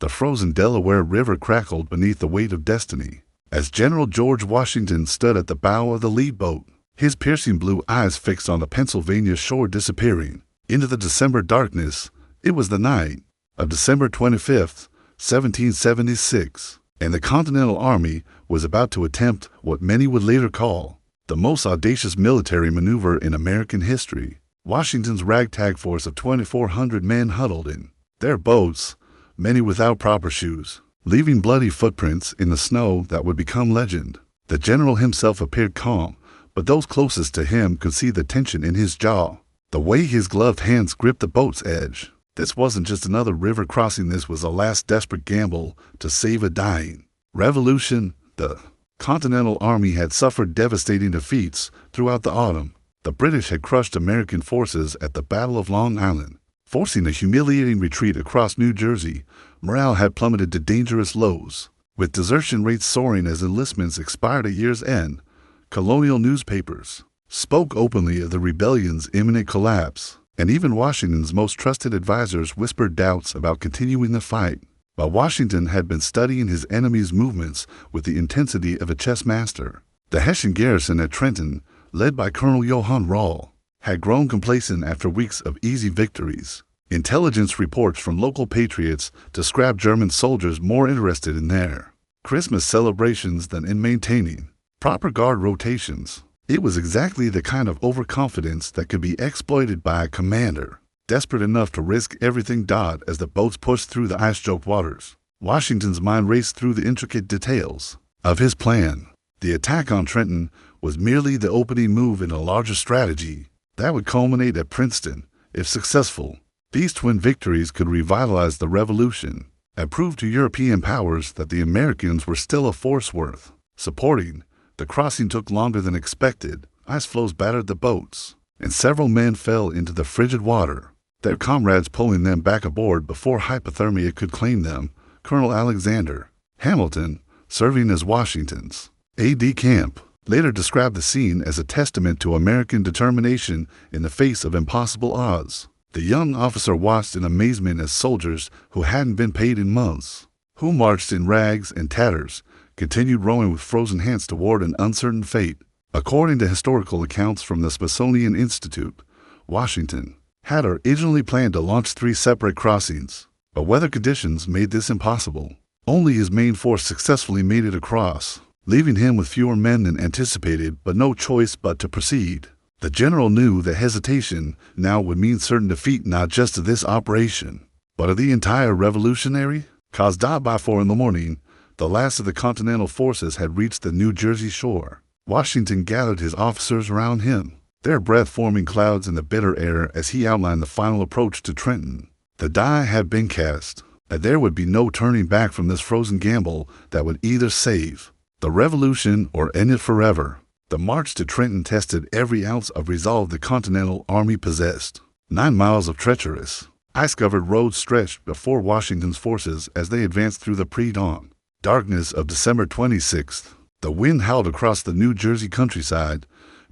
The frozen Delaware River crackled beneath the weight of destiny. As General George Washington stood at the bow of the lead boat, his piercing blue eyes fixed on the Pennsylvania shore disappearing into the December darkness, it was the night of December 25th, 1776, and the Continental Army was about to attempt what many would later call the most audacious military maneuver in American history. Washington's ragtag force of 2,400 men huddled in their boats, many without proper shoes, leaving bloody footprints in the snow that would become legend. The general himself appeared calm, but those closest to him could see the tension in his jaw, the way his gloved hands gripped the boat's edge. This wasn't just another river crossing, this was a last desperate gamble to save a dying revolution. The Continental Army had suffered devastating defeats throughout the autumn. The British had crushed American forces at the Battle of Long Island, forcing a humiliating retreat across New Jersey. Morale had plummeted to dangerous lows, with desertion rates soaring as enlistments expired at year's end. Colonial newspapers spoke openly of the rebellion's imminent collapse, and even Washington's most trusted advisors whispered doubts about continuing the fight. But Washington had been studying his enemy's movements with the intensity of a chess master. The Hessian garrison at Trenton, led by Colonel Johann Rall, had grown complacent after weeks of easy victories. Intelligence reports from local patriots described German soldiers more interested in their Christmas celebrations than in maintaining proper guard rotations. It was exactly the kind of overconfidence that could be exploited by a commander desperate enough to risk everything. As the boats pushed through the ice-choked waters, Washington's mind raced through the intricate details of his plan. The attack on Trenton was merely the opening move in a larger strategy that would culminate at Princeton. If successful, these twin victories could revitalize the Revolution and prove to European powers that the Americans were still a force worth supporting. The crossing took longer than expected. Ice floes battered the boats, and several men fell into the frigid water, their comrades pulling them back aboard before hypothermia could claim them. Colonel Alexander Hamilton, serving as Washington's aide-de-camp, later described the scene as a testament to American determination in the face of impossible odds. The young officer watched in amazement as soldiers who hadn't been paid in months, who marched in rags and tatters, continued rowing with frozen hands toward an uncertain fate. According to historical accounts from the Smithsonian Institute, Washington had originally planned to launch 3 separate crossings, but weather conditions made this impossible. Only his main force successfully made it across, leaving him with fewer men than anticipated, but no choice but to proceed. The general knew that hesitation now would mean certain defeat, not just of this operation, but of the entire revolutionary cause. By 4 a.m, the last of the Continental forces had reached the New Jersey shore. Washington gathered his officers around him, their breath forming clouds in the bitter air as he outlined the final approach to Trenton. The die had been cast, and there would be no turning back from this frozen gamble that would either save the Revolution or end it forever. The march to Trenton tested every ounce of resolve the Continental Army possessed. 9 miles of treacherous, ice-covered roads stretched before Washington's forces as they advanced through the pre-dawn darkness of December 26th. The wind howled across the New Jersey countryside,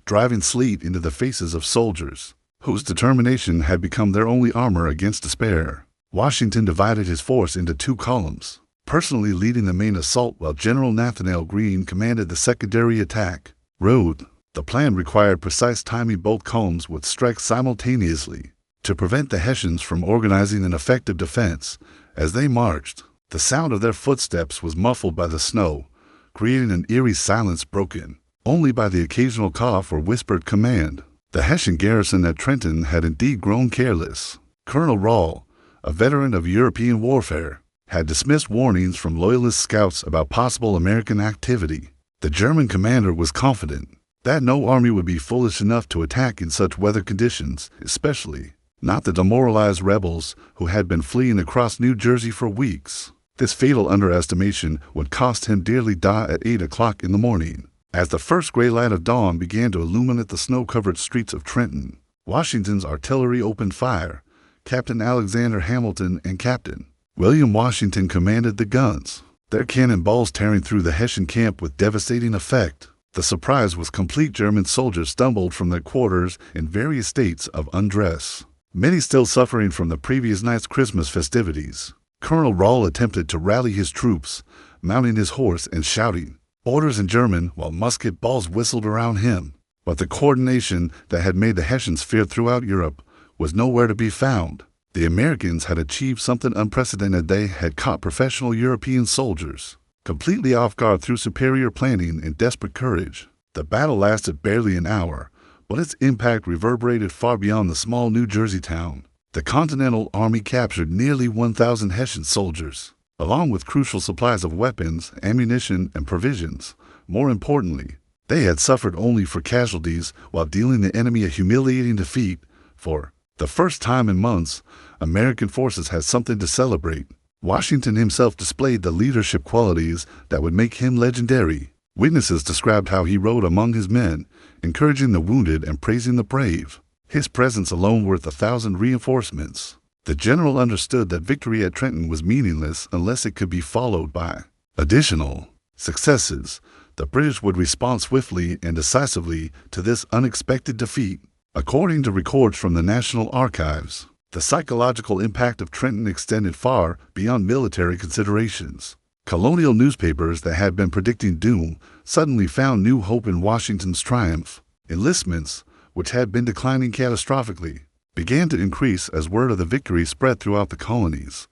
driving sleet into the faces of soldiers whose determination had become their only armor against despair. Washington divided his force into 2 columns, personally leading the main assault while General Nathanael Greene commanded the secondary attack. The plan required precise timing. Both columns would strike simultaneously to prevent the Hessians from organizing an effective defense. As they marched, the sound of their footsteps was muffled by the snow, creating an eerie silence broken only by the occasional cough or whispered command. The Hessian garrison at Trenton had indeed grown careless. Colonel Rall, a veteran of European warfare, had dismissed warnings from Loyalist scouts about possible American activity. The German commander was confident that no army would be foolish enough to attack in such weather conditions, especially not the demoralized rebels who had been fleeing across New Jersey for weeks. This fatal underestimation would cost him dearly. At 8 o'clock in the morning, as the first gray light of dawn began to illuminate the snow-covered streets of Trenton, Washington's artillery opened fire. Captain Alexander Hamilton and Captain William Washington commanded the guns, their cannonballs tearing through the Hessian camp with devastating effect. The surprise was complete. German soldiers stumbled from their quarters in various states of undress, many still suffering from the previous night's Christmas festivities. Colonel Rahl attempted to rally his troops, mounting his horse and shouting orders in German while musket balls whistled around him. But the coordination that had made the Hessians feared throughout Europe was nowhere to be found. The Americans had achieved something unprecedented. They had caught professional European soldiers completely off guard through superior planning and desperate courage. The battle lasted barely an hour, but its impact reverberated far beyond the small New Jersey town. The Continental Army captured nearly 1,000 Hessian soldiers, along with crucial supplies of weapons, ammunition, and provisions. More importantly, they had suffered only for casualties while dealing the enemy a humiliating defeat. For the first time in months, American forces had something to celebrate. Washington himself displayed the leadership qualities that would make him legendary. Witnesses described how he rode among his men, encouraging the wounded and praising the brave. His presence alone worth 1,000 reinforcements. The general understood that victory at Trenton was meaningless unless it could be followed by additional successes. The British would respond swiftly and decisively to this unexpected defeat. According to records from the National Archives, the psychological impact of Trenton extended far beyond military considerations. Colonial newspapers that had been predicting doom suddenly found new hope in Washington's triumph. Enlistments, which had been declining catastrophically, began to increase as word of the victory spread throughout the colonies.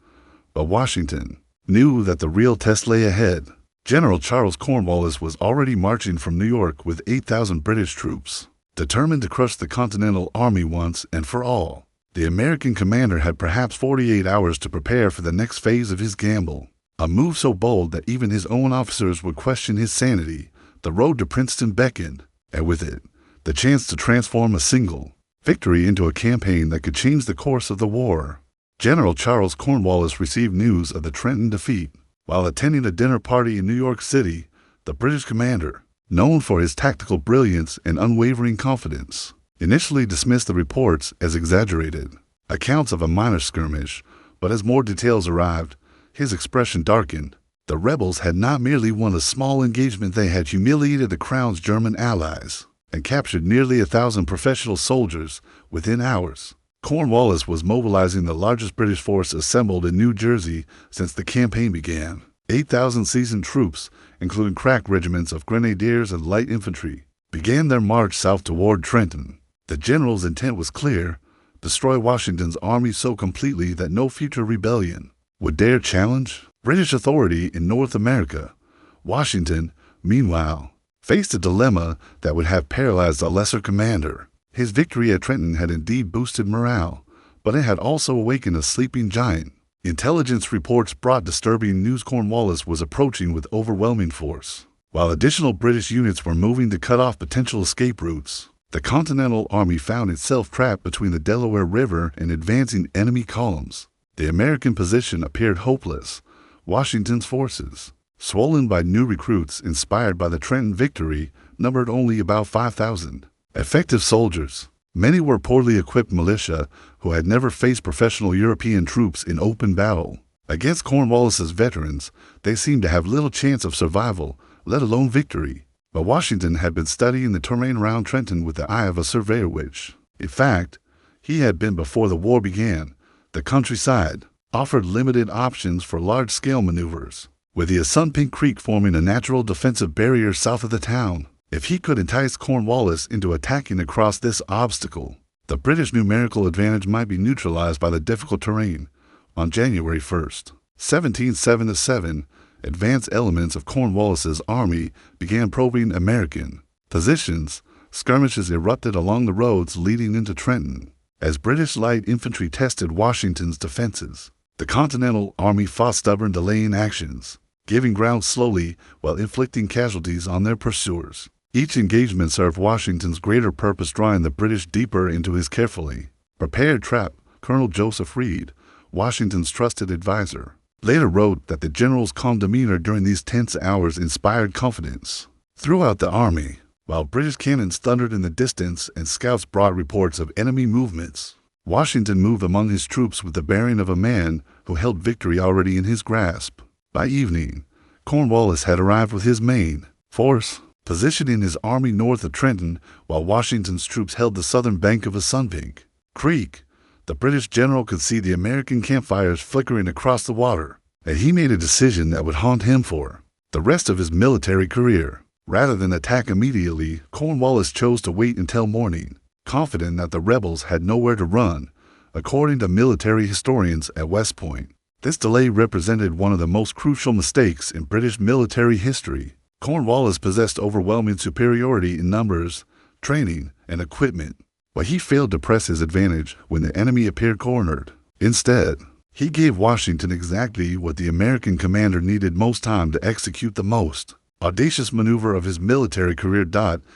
But Washington knew that the real test lay ahead. General Charles Cornwallis was already marching from New York with 8,000 British troops, determined to crush the Continental Army once and for all. The American commander had perhaps 48 hours to prepare for the next phase of his gamble, a move so bold that even his own officers would question his sanity. The road to Princeton beckoned, and with it, the chance to transform a single victory into a campaign that could change the course of the war. General Charles Cornwallis received news of the Trenton defeat while attending a dinner party in New York City. The British commander, known for his tactical brilliance and unwavering confidence, initially dismissed the reports as exaggerated accounts of a minor skirmish, but as more details arrived, his expression darkened. The rebels had not merely won a small engagement, they had humiliated the Crown's German allies and captured nearly 1,000 professional soldiers within hours. Cornwallis was mobilizing the largest British force assembled in New Jersey since the campaign began. 8,000 seasoned troops, including crack regiments of grenadiers and light infantry, began their march south toward Trenton. The general's intent was clear: destroy Washington's army so completely that no future rebellion would dare challenge British authority in North America. Washington, meanwhile, faced a dilemma that would have paralyzed a lesser commander. His victory at Trenton had indeed boosted morale, but it had also awakened a sleeping giant. Intelligence reports brought disturbing news: Cornwallis was approaching with overwhelming force, while additional British units were moving to cut off potential escape routes. The Continental Army found itself trapped between the Delaware River and advancing enemy columns. The American position appeared hopeless. Washington's forces, swollen by new recruits inspired by the Trenton victory, numbered only about 5,000 effective soldiers. Many were poorly equipped militia who had never faced professional European troops in open battle. Against Cornwallis's veterans, they seemed to have little chance of survival, let alone victory. But Washington had been studying the terrain around Trenton with the eye of a surveyor, which, in fact, he had been before the war began. The countryside offered limited options for large-scale maneuvers, with the Assunpink Creek forming a natural defensive barrier south of the town. If he could entice Cornwallis into attacking across this obstacle, the British numerical advantage might be neutralized by the difficult terrain. On January 1st, 1777, advanced elements of Cornwallis's army began probing American positions. Skirmishes erupted along the roads leading into Trenton, as British light infantry tested Washington's defenses. The Continental Army fought stubborn delaying actions, giving ground slowly while inflicting casualties on their pursuers. Each engagement served Washington's greater purpose, drawing the British deeper into his carefully prepared trap. Colonel Joseph Reed, Washington's trusted advisor, later wrote that the general's calm demeanor during these tense hours inspired confidence throughout the army. While British cannons thundered in the distance and scouts brought reports of enemy movements, Washington moved among his troops with the bearing of a man who held victory already in his grasp. By evening, Cornwallis had arrived with his main force, positioning his army north of Trenton while Washington's troops held the southern bank of Assunpink Creek. The British general could see the American campfires flickering across the water, and he made a decision that would haunt him for the rest of his military career. Rather than attack immediately, Cornwallis chose to wait until morning, confident that the rebels had nowhere to run, according to military historians at West Point. This delay represented one of the most crucial mistakes in British military history. Cornwallis possessed overwhelming superiority in numbers, training, and equipment, but he failed to press his advantage when the enemy appeared cornered. Instead, he gave Washington exactly what the American commander needed most time to execute the most audacious maneuver of his military career.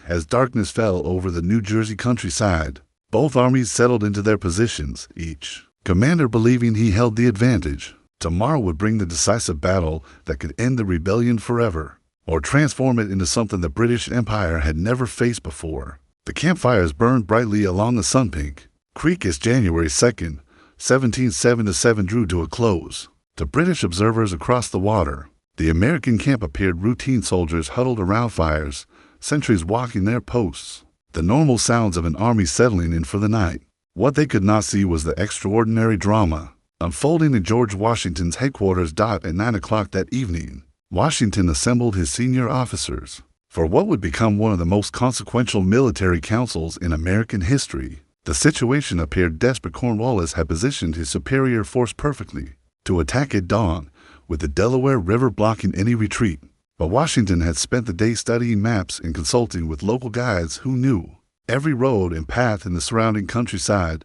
As darkness fell over the New Jersey countryside, both armies settled into their positions, each commander believing he held the advantage. Tomorrow would bring the decisive battle that could end the rebellion forever, or transform it into something the British Empire had never faced before. The campfires burned brightly along the Sunpink Creek as January 2nd, 1777 drew to a close. To British observers across the water, the American camp appeared routine soldiers huddled around fires, sentries walking their posts, the normal sounds of an army settling in for the night. What they could not see was the extraordinary drama unfolding in George Washington's headquarters. At 9 o'clock that evening, Washington assembled his senior officers for what would become one of the most consequential military councils in American history. The situation appeared desperate. Cornwallis had positioned his superior force perfectly to attack at dawn, with the Delaware River blocking any retreat. But Washington had spent the day studying maps and consulting with local guides who knew every road and path in the surrounding countryside.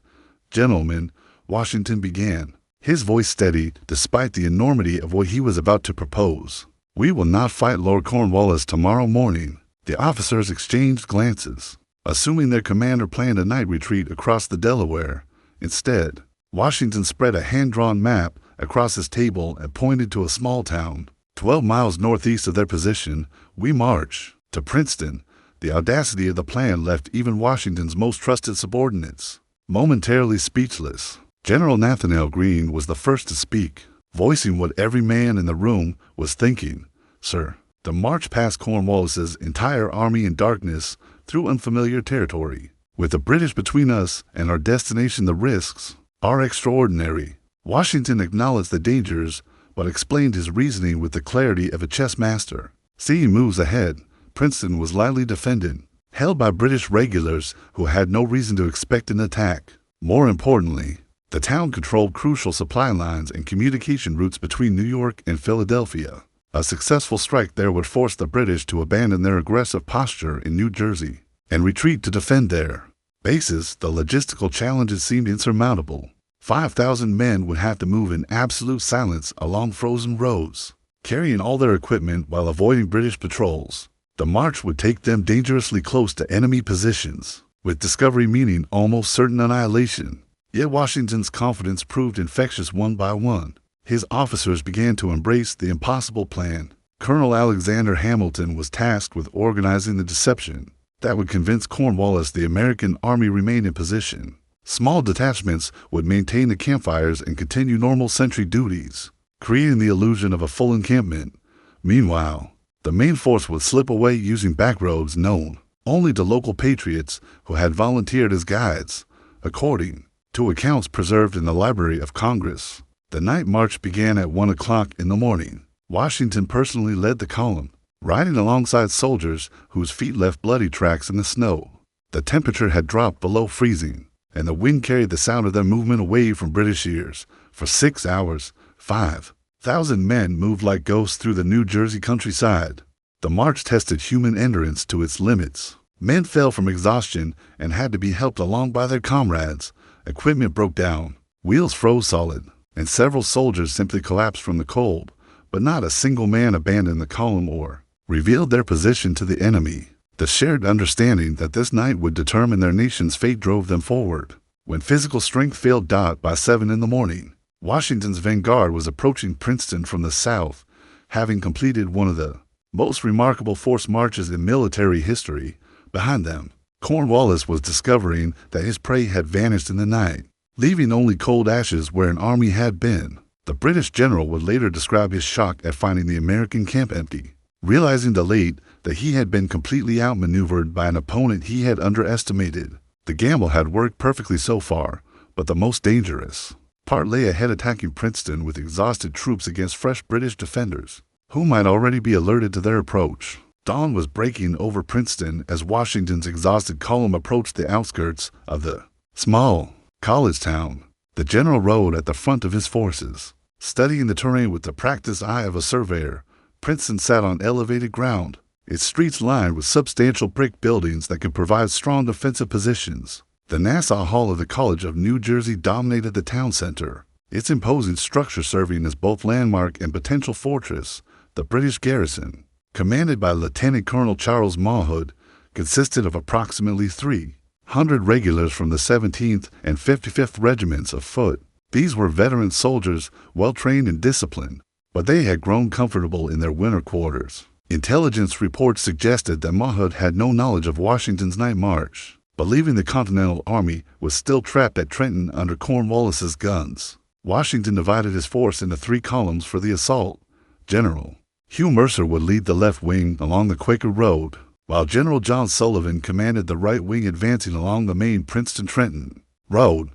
"Gentlemen," Washington began, his voice steady despite the enormity of what he was about to propose, "we will not fight Lord Cornwallis tomorrow morning." The officers exchanged glances, assuming their commander planned a night retreat across the Delaware. Instead, Washington spread a hand-drawn map across his table and pointed to a small town 12 miles northeast of their position. "We march to Princeton." The audacity of the plan left even Washington's most trusted subordinates momentarily speechless. General Nathanael Greene was the first to speak, voicing what every man in the room was thinking. "Sir, the march past Cornwallis's entire army in darkness through unfamiliar territory, with the British between us and our destination, the risks are extraordinary." Washington acknowledged the dangers, but explained his reasoning with the clarity of a chess master. Seeing moves ahead, Princeton was lightly defended, held by British regulars who had no reason to expect an attack. More importantly, the town controlled crucial supply lines and communication routes between New York and Philadelphia. A successful strike there would force the British to abandon their aggressive posture in New Jersey and retreat to defend their bases. The logistical challenges seemed insurmountable. 5,000 men would have to move in absolute silence along frozen roads, carrying all their equipment while avoiding British patrols. The march would take them dangerously close to enemy positions, with discovery meaning almost certain annihilation. Yet Washington's confidence proved infectious. One by one, his officers began to embrace the impossible plan. Colonel Alexander Hamilton was tasked with organizing the deception that would convince Cornwallis the American army remained in position. Small detachments would maintain the campfires and continue normal sentry duties, creating the illusion of a full encampment. Meanwhile, the main force would slip away using back roads known only to local patriots who had volunteered as guides, according to accounts preserved in the Library of Congress. The night march began at 1 o'clock in the morning. Washington personally led the column, riding alongside soldiers whose feet left bloody tracks in the snow. The temperature had dropped below freezing, and the wind carried the sound of their movement away from British ears. For 6 hours, 5,000 men moved like ghosts through the New Jersey countryside. The march tested human endurance to its limits. Men fell from exhaustion and had to be helped along by their comrades. Equipment broke down, wheels froze solid, and several soldiers simply collapsed from the cold. But not a single man abandoned the column or revealed their position to the enemy. The shared understanding that this night would determine their nation's fate drove them forward. When physical strength failed, by 7 in the morning, Washington's vanguard was approaching Princeton from the south, having completed one of the most remarkable forced marches in military history. Behind them, Cornwallis was discovering that his prey had vanished in the night, leaving only cold ashes where an army had been. The British general would later describe his shock at finding the American camp empty, realizing late that he had been completely outmaneuvered by an opponent he had underestimated. The gamble had worked perfectly so far, but the most dangerous. Part lay ahead attacking Princeton with exhausted troops against fresh British defenders, who might already be alerted to their approach. Dawn was breaking over Princeton as Washington's exhausted column approached the outskirts of the small college town. The general rode at the front of his forces, studying the terrain with the practiced eye of a surveyor. Princeton sat on elevated ground, its streets lined with substantial brick buildings that could provide strong defensive positions. The Nassau Hall of the College of New Jersey dominated the town center, its imposing structure serving as both landmark and potential fortress. The British garrison, commanded by Lieutenant Colonel Charles Mawhood, consisted of approximately 300 regulars from the 17th and 55th Regiments of Foot. These were veteran soldiers, well-trained and disciplined, but they had grown comfortable in their winter quarters. Intelligence reports suggested that Mawhood had no knowledge of Washington's night march, believing the Continental Army was still trapped at Trenton under Cornwallis's guns. Washington divided his force into 3 columns for the assault. General Hugh Mercer would lead the left wing along the Quaker Road, while General John Sullivan commanded the right wing advancing along the main Princeton-Trenton road.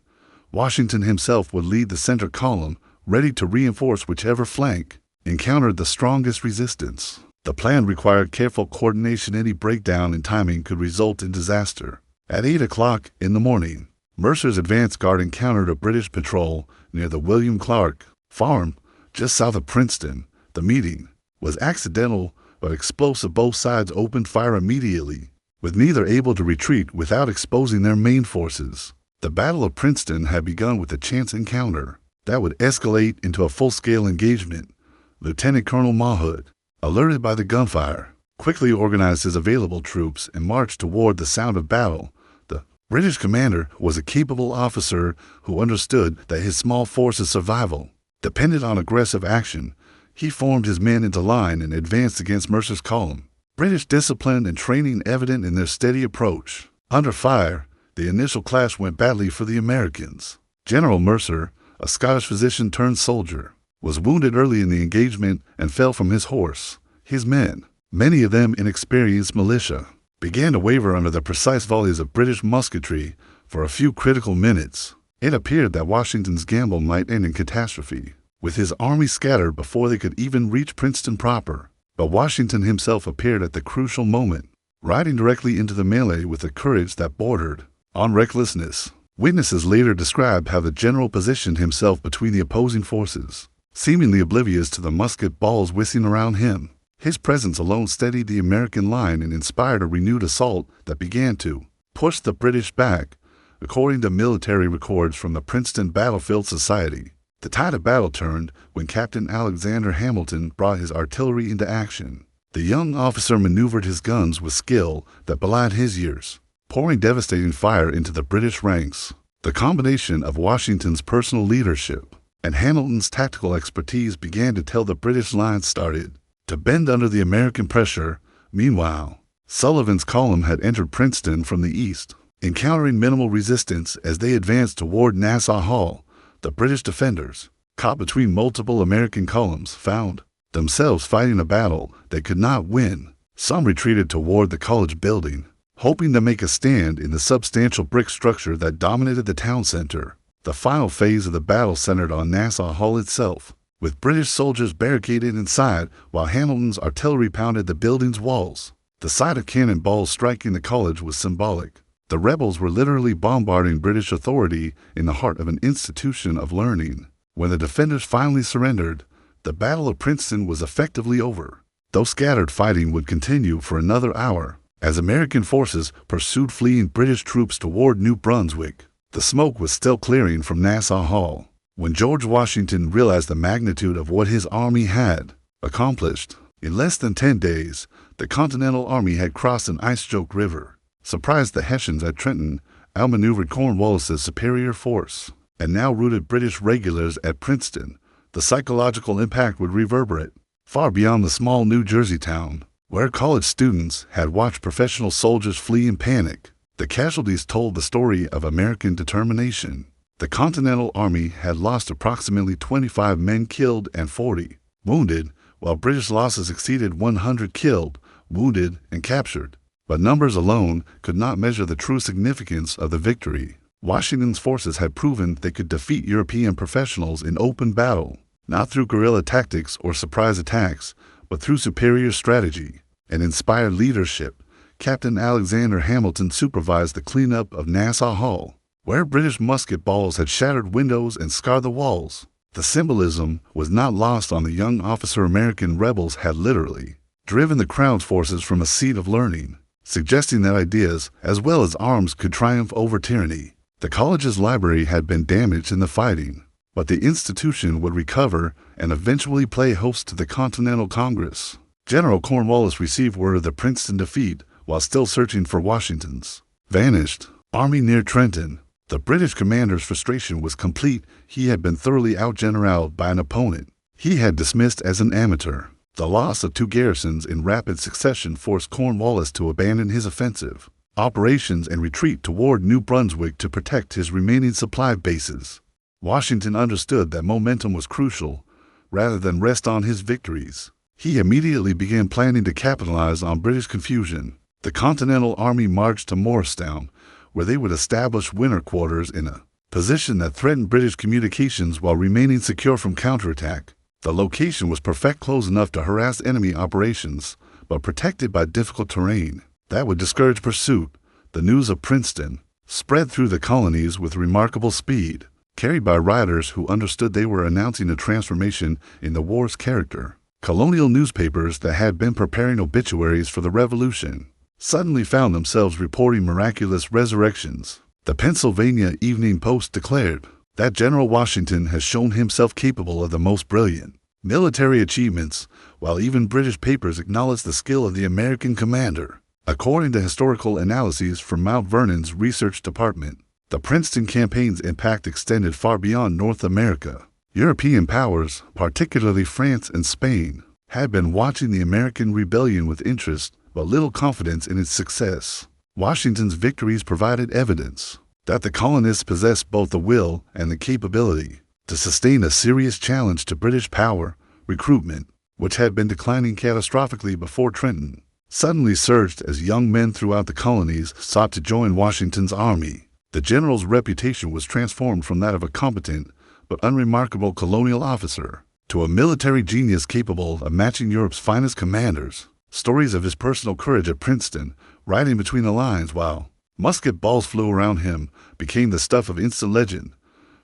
Washington himself would lead the center column, ready to reinforce whichever flank encountered the strongest resistance. The plan required careful coordination. Any breakdown in timing could result in disaster. At 8 o'clock in the morning, Mercer's advance guard encountered a British patrol near the William Clark farm, just south of Princeton. The meeting was accidental but explosive. Both sides opened fire immediately, with neither able to retreat without exposing their main forces. The Battle of Princeton had begun with a chance encounter that would escalate into a full-scale engagement. Lieutenant Colonel Mawhood, alerted by the gunfire, quickly organized his available troops and marched toward the sound of battle. The British commander was a capable officer who understood that his small force's survival depended on aggressive action. He formed his men into line and advanced against Mercer's column, British discipline and training evident in their steady approach. Under fire, the initial clash went badly for the Americans. General Mercer, a Scottish physician turned soldier, was wounded early in the engagement and fell from his horse. His men, many of them inexperienced militia, began to waver under the precise volleys of British musketry for a few critical minutes. It appeared that Washington's gamble might end in catastrophe, with his army scattered before they could even reach Princeton proper. But Washington himself appeared at the crucial moment, riding directly into the melee with a courage that bordered on recklessness. Witnesses later described how the general positioned himself between the opposing forces, seemingly oblivious to the musket balls whistling around him. His presence alone steadied the American line and inspired a renewed assault that began to push the British back. According to military records from the Princeton Battlefield Society, the tide of battle turned when Captain Alexander Hamilton brought his artillery into action. The young officer maneuvered his guns with skill that belied his years, pouring devastating fire into the British ranks. The combination of Washington's personal leadership and Hamilton's tactical expertise began to tell the British lines started to bend under the American pressure. Meanwhile, Sullivan's column had entered Princeton from the east, encountering minimal resistance as they advanced toward Nassau Hall. The British defenders, caught between multiple American columns, found themselves fighting a battle they could not win. Some retreated toward the college building, hoping to make a stand in the substantial brick structure that dominated the town center. The final phase of the battle centered on Nassau Hall itself, with British soldiers barricaded inside while Hamilton's artillery pounded the building's walls. The sight of cannonballs striking the college was symbolic. The rebels were literally bombarding British authority in the heart of an institution of learning. When the defenders finally surrendered, the Battle of Princeton was effectively over, though scattered fighting would continue for another hour as American forces pursued fleeing British troops toward New Brunswick. The smoke was still clearing from Nassau Hall when George Washington realized the magnitude of what his army had accomplished. In less than 10 days, the Continental Army had crossed an ice-choked river, surprised the Hessians at Trenton, outmaneuvered Cornwallis's superior force, and now routed British regulars at Princeton. The psychological impact would reverberate far beyond the small New Jersey town, where college students had watched professional soldiers flee in panic. The casualties told the story of American determination. The Continental Army had lost approximately 25 men killed and 40 wounded, while British losses exceeded 100 killed, wounded, and captured. But numbers alone could not measure the true significance of the victory. Washington's forces had proven they could defeat European professionals in open battle, not through guerrilla tactics or surprise attacks, but through superior strategy and inspired leadership. Captain Alexander Hamilton supervised the cleanup of Nassau Hall, where British musket balls had shattered windows and scarred the walls. The symbolism was not lost on the young officer. American rebels had literally driven the Crown's forces from a seat of learning, suggesting that ideas as well as arms could triumph over tyranny. The college's library had been damaged in the fighting, but the institution would recover and eventually play host to the Continental Congress. General Cornwallis received word of the Princeton defeat while still searching for Washington's vanished army near Trenton. The British commander's frustration was complete. He had been thoroughly outgeneraled by an opponent he had dismissed as an amateur. The loss of 2 garrisons in rapid succession forced Cornwallis to abandon his offensive operations and retreat toward New Brunswick to protect his remaining supply bases. Washington understood that momentum was crucial, rather than rest on his victories. He immediately began planning to capitalize on British confusion. The Continental Army marched to Morristown, where they would establish winter quarters in a position that threatened British communications while remaining secure from counterattack. The location was perfect, close enough to harass enemy operations, but protected by difficult terrain that would discourage pursuit. The news of Princeton spread through the colonies with remarkable speed, carried by riders who understood they were announcing a transformation in the war's character. Colonial newspapers that had been preparing obituaries for the Revolution suddenly found themselves reporting miraculous resurrections. The Pennsylvania Evening Post declared that General Washington has shown himself capable of the most brilliant military achievements, while even British papers acknowledged the skill of the American commander. According to historical analyses from Mount Vernon's research department, the Princeton campaign's impact extended far beyond North America. European powers, particularly France and Spain, had been watching the American rebellion with interest but little confidence in its success. Washington's victories provided evidence that the colonists possessed both the will and the capability to sustain a serious challenge to British power. Recruitment, which had been declining catastrophically before Trenton, suddenly surged as young men throughout the colonies sought to join Washington's army. The general's reputation was transformed from that of a competent but unremarkable colonial officer to a military genius capable of matching Europe's finest commanders. Stories of his personal courage at Princeton, riding between the lines while musket balls flew around him, became the stuff of instant legend.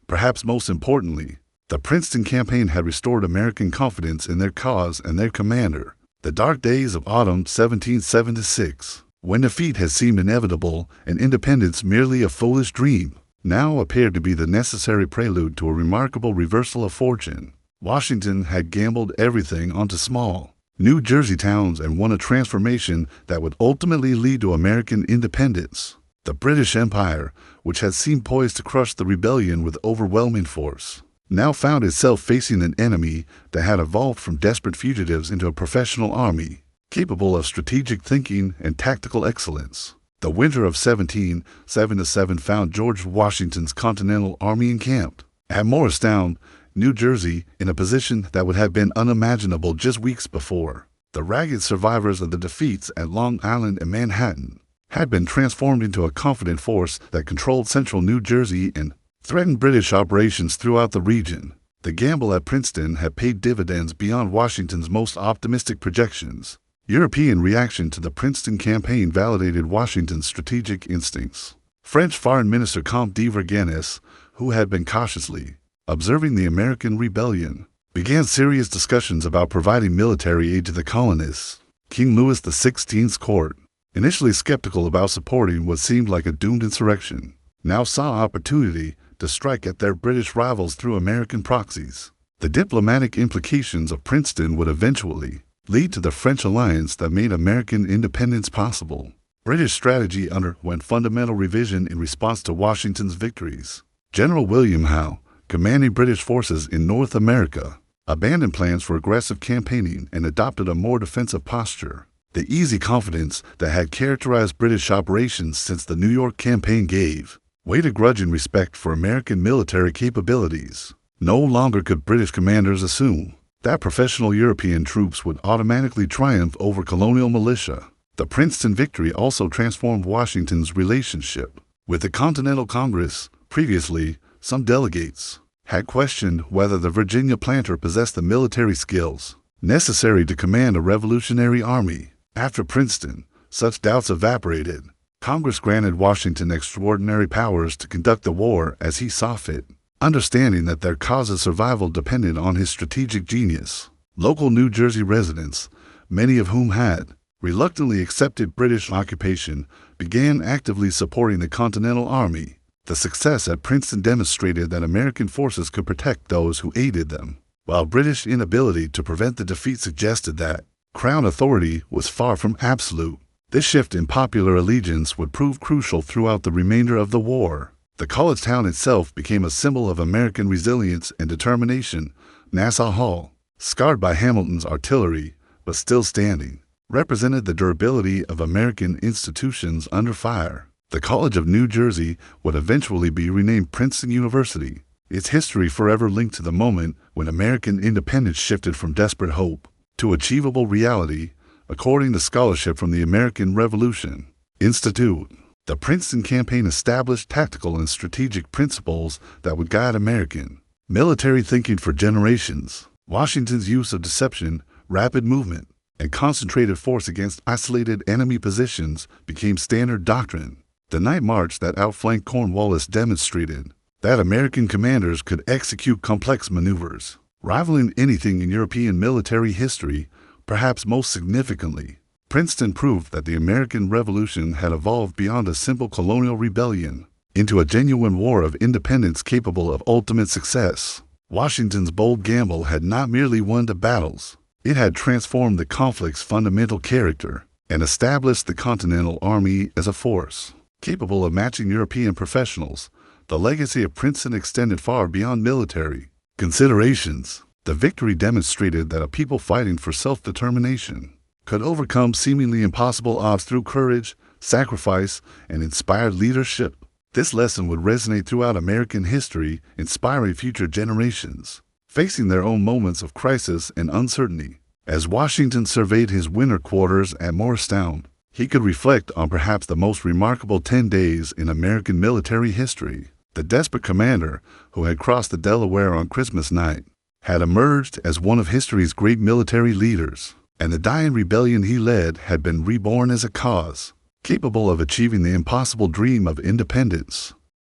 Perhaps most importantly, the Princeton campaign had restored American confidence in their cause and their commander. The dark days of autumn 1776, when defeat had seemed inevitable and independence merely a foolish dream, now appeared to be the necessary prelude to a remarkable reversal of fortune. Washington had gambled everything onto small New Jersey towns and won a transformation that would ultimately lead to American independence. The British Empire, which had seemed poised to crush the rebellion with overwhelming force, now found itself facing an enemy that had evolved from desperate fugitives into a professional army, capable of strategic thinking and tactical excellence. The winter of 1777 found George Washington's Continental Army encamped at Morristown, New Jersey, in a position that would have been unimaginable just weeks before. The ragged survivors of the defeats at Long Island and Manhattan had been transformed into a confident force that controlled central New Jersey and threatened British operations throughout the region. The gamble at Princeton had paid dividends beyond Washington's most optimistic projections. European reaction to the Princeton campaign validated Washington's strategic instincts. French Foreign Minister Comte de Vergennes, who had been cautiously observing the American rebellion, began serious discussions about providing military aid to the colonists. King Louis XVI's court, initially skeptical about supporting what seemed like a doomed insurrection, now saw opportunity to strike at their British rivals through American proxies. The diplomatic implications of Princeton would eventually lead to the French alliance that made American independence possible. British strategy underwent fundamental revision in response to Washington's victories. General William Howe, commanding British forces in North America, abandoned plans for aggressive campaigning and adopted a more defensive posture. The easy confidence that had characterized British operations since the New York campaign gave way to grudging respect for American military capabilities. No longer could British commanders assume that professional European troops would automatically triumph over colonial militia. The Princeton victory also transformed Washington's relationship With the Continental Congress, previously, some delegates had questioned whether the Virginia planter possessed the military skills necessary to command a revolutionary army. After Princeton, such doubts evaporated. Congress granted Washington extraordinary powers to conduct the war as he saw fit, understanding that their cause's survival depended on his strategic genius. Local New Jersey residents, many of whom had reluctantly accepted British occupation, began actively supporting the Continental Army. The success at Princeton demonstrated that American forces could protect those who aided them, while British inability to prevent the defeat suggested that Crown authority was far from absolute. This shift in popular allegiance would prove crucial throughout the remainder of the war. The college town itself became a symbol of American resilience and determination. Nassau Hall, scarred by Hamilton's artillery, but still standing, represented the durability of American institutions under fire. The College of New Jersey would eventually be renamed Princeton University, its history forever linked to the moment when American independence shifted from desperate hope to achievable reality, according to scholarship from the American Revolution Institute. The Princeton campaign established tactical and strategic principles that would guide American military thinking for generations. Washington's use of deception, rapid movement, and concentrated force against isolated enemy positions became standard doctrine. The night march that outflanked Cornwallis demonstrated that American commanders could execute complex maneuvers, rivaling anything in European military history. Perhaps most significantly, Princeton proved that the American Revolution had evolved beyond a simple colonial rebellion into a genuine war of independence capable of ultimate success. Washington's bold gamble had not merely won the battles, it had transformed the conflict's fundamental character and established the Continental Army as a force capable of matching European professionals. The legacy of Princeton extended far beyond military considerations. The victory demonstrated that a people fighting for self-determination could overcome seemingly impossible odds through courage, sacrifice, and inspired leadership. This lesson would resonate throughout American history, inspiring future generations, facing their own moments of crisis and uncertainty. As Washington surveyed his winter quarters at Morristown, he could reflect on perhaps the most remarkable 10 days in American military history. The desperate commander, who had crossed the Delaware on Christmas night, had emerged as one of history's great military leaders, and the dying rebellion he led had been reborn as a cause capable of achieving the impossible dream of independence.